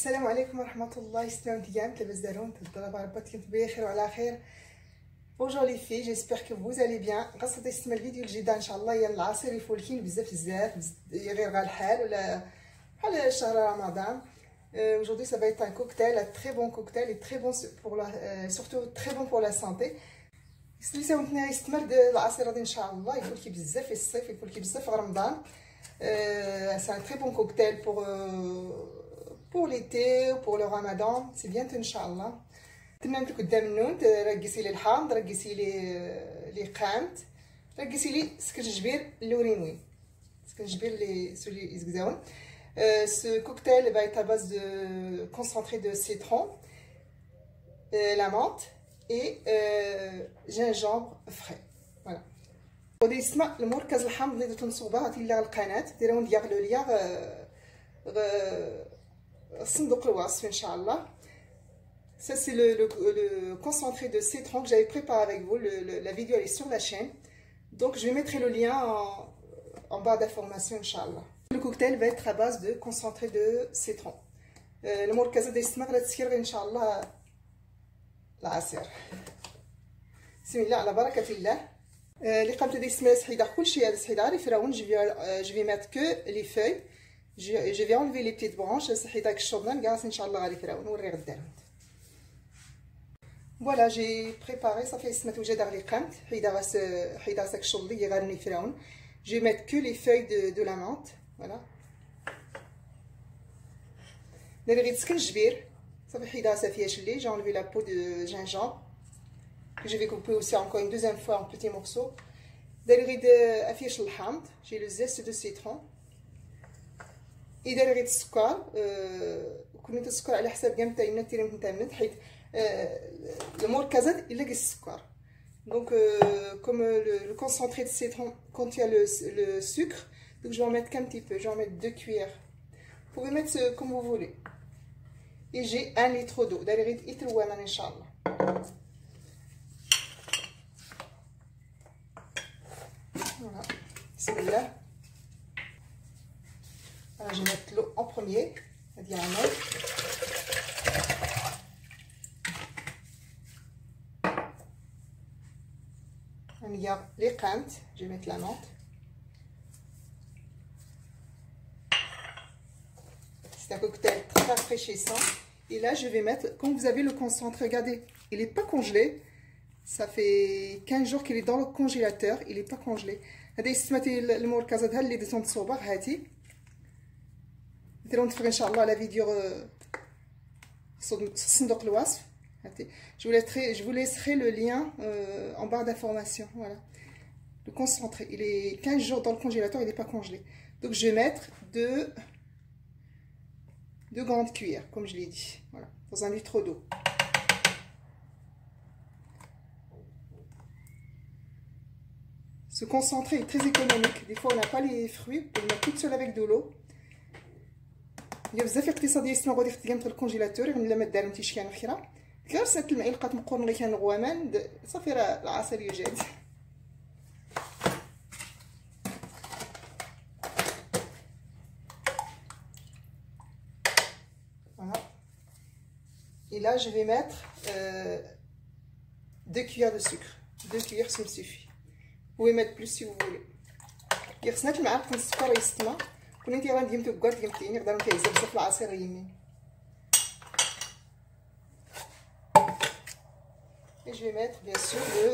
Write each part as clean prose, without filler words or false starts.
السلام عليكم ورحمة الله. يستمتعون تبزرون تضرب ربطكم بخير وعلى خير. Bonjour les filles, j'espère que vous allez bien. قصة يسمى الفيديو الجديد ان شاء الله هي العصير يفولكين بزاف غير غا الحال ولا بحال شهر رمضان. Aujourd'hui ça va être un cocktail, un très bon cocktail et très bon pour la, surtout très bon pour la santé. استمتعوا يستمر العصير هذا ان شاء الله يفولكي بزاف في الصيف يفولكي بزاف في رمضان. C'est un très bon cocktail pour l'été ou pour le ramadan. C'est bien Inch'Allah. تمامتك قدام النون رقصي لي الحامض رقصي لي قامت رقصي لي سكرجبير اللورينوي سكرجبير لي سولي يزكزاون. Ce cocktail va être à base de concentré de citron, la menthe et gingembre frais. Voilà. ودي اسمع المركز الحامض اللي تنصوبها تيلا القناه ديروا ديال ليا صندوق الوصف ان شاء الله. Ça c'est le concentré de citron que j'avais préparé avec vous. La vidéo elle est sur la chaîne, donc je vais mettre le lien en barre d'information Inch'Allah. Le cocktail va être à base de concentré de citron. المركز هذا يسمى غير تسكير ان شاء الله العصير. بسم الله على بركه الله. اللي قامت هذه اسمها سحيده كلشي هذا سحيده غير فراون. je vais mettre que les feuilles. je vais enlever les petites branches. سحيده كالشورنال كاع ان شاء الله غير فراون نوري غدا. Voilà, j'ai préparé, ça fait ce matin j'ai قامت حيدا ساك الشغل اللي غادي نفراون. Je vais mettre que les feuilles de la menthe, voilà. دابا غير سكنجبير صافي حيدا فيها شلي. J'ai enlevé la peau de gingembre que je vais couper aussi encore une deuxième fois en petits morceaux. دابا غير افيش الحامض. J'ai le zeste de citron. إذا غير السكر كنت السكر على حساب كاع نتايا نتيري نتامن حيت المركزات الا كاين السكر. Donc comme le concentré de citron contient le sucre, donc je vais en mettre qu'un petit peu. Je vais en mettre 2 cuillères. Vous pouvez mettre comme vous voulez. Et j'ai 1 litre d'eau. D'ailleurs يتروى ان شاء الله. Voilà. بسم الله. Alors je vais mettre l'eau en premier. هذه عمل. Il y a les quintes, je vais mettre la menthe. C'est un cocktail très rafraîchissant. Et là, je vais mettre, comme vous avez le concentré, regardez, il n'est pas congelé. Ça fait 15 jours qu'il est dans le congélateur, il n'est pas congelé. هذا يسمى المركز هذا اللي درتو نتصوبه هاتي. ديروا نتفرج ان شاء الله على فيديو صندوق الوصف. Je vous laisserai le lien en barre d'information. Voilà. Le concentré, il est 15 jours dans le congélateur, il n'est pas congelé. Donc je vais mettre 2 grandes cuillères, comme je l'ai dit. Voilà, dans 1 litre d'eau. Ce concentré est très économique. Des fois, on n'a pas les fruits, on le met tout seul avec de l'eau. Il y a بزاف اقتصادي يسمى غادي خديهم في الكونجيلاتور الا ما داروا نتي شي حاجه اخرى. غير سات المعلقه مقرن اللي كان غوامان صافي راه العصير يجاد. Voilà. Et là je vais mettre 2 cuillères de sucre. 2 cuillères ça me suffit. Vous pouvez mettre plus si vous voulez. غير خصنا المعلقه السكر يستمع. كون انت راه ديمتو كاع ديمتيني نقدروا نتيزو بزاف العصير يمين. Et je vais mettre bien sûr le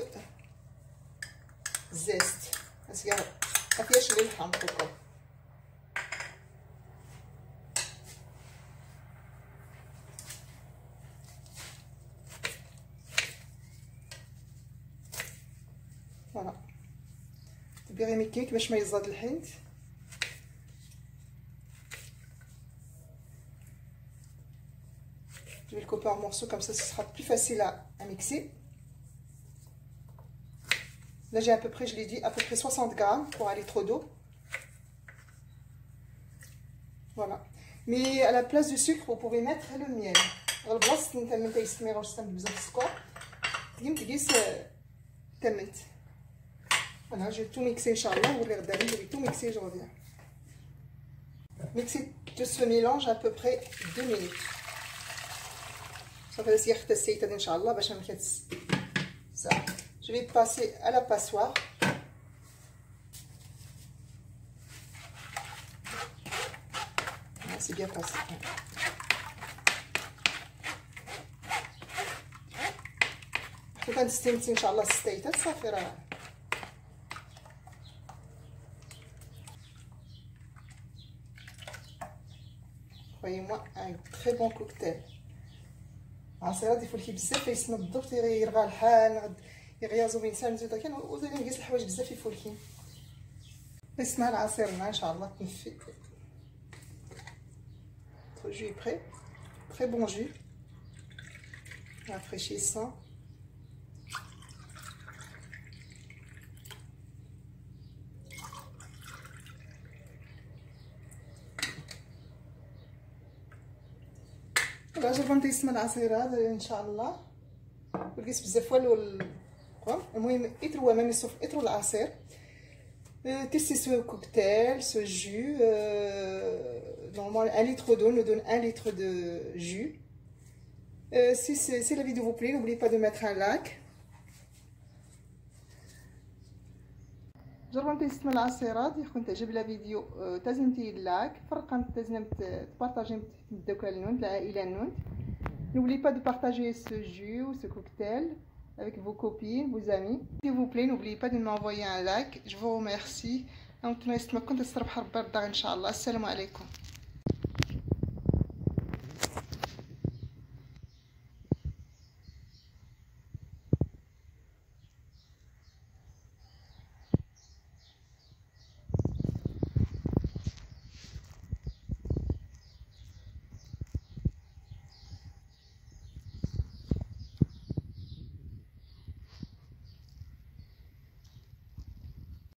zeste. Parce qu'il y a le ham coco. Voilà. تبغي مكيك باش ما يزاد الحنت. Je vais le couper en morceaux comme ça, ce sera plus facile à mixer. Là, j'ai à peu près, je l'ai dit, à peu près 60 grammes pour 1 litre d'eau. Voilà. Mais à la place du sucre, vous pouvez mettre le miel. Voilà, je vais tout mixer, Inch'Allah. Je vais tout mixer, je reviens. Mixer tout ce mélange à peu près 2 minutes. صافي هذه هي خدت السيته دي ان شاء الله باش ما صافي. جو في باسي على باسوار. سي بيان باسي. كنستمتي ان شاء الله السيتات صافي راه croyez-moi un très bon cocktail. عصيرات يفولكي بزاف يسمى بالضبط يرغى الحال يغيازو من انسان زيد كان وزيد نقيس الحوايج بزاف يفولكين. نسمع العصير لنا ان شاء الله تنفي. Notre jus est prêt, très bon jus, rafraîchissant. عجبكم تسمى العصير هذا ان شاء الله ولقيت بزاف والو المهم اطروا ما يصف اطروا العصير. Testez ce cocktail, ce jus. Normalement, 1 litre d'eau nous donne 1 litre de jus. Si la vidéo vous plaît, n'oubliez pas de mettre un like. جربتي تسمى العصيرات يكون تعجب لا فيديو تزنتي اللايك فرقا تزنم تبارطاجي تدوك النون العائله النون. N'oubliez pas de partager ce jus ou ce cocktail avec vos copines, vos amis. S'il vous plaît, n'oubliez pas de m'envoyer un like. Je vous remercie. Donc, nous sommes contents de se retrouver. Inch'Allah. Assalamu alaikum.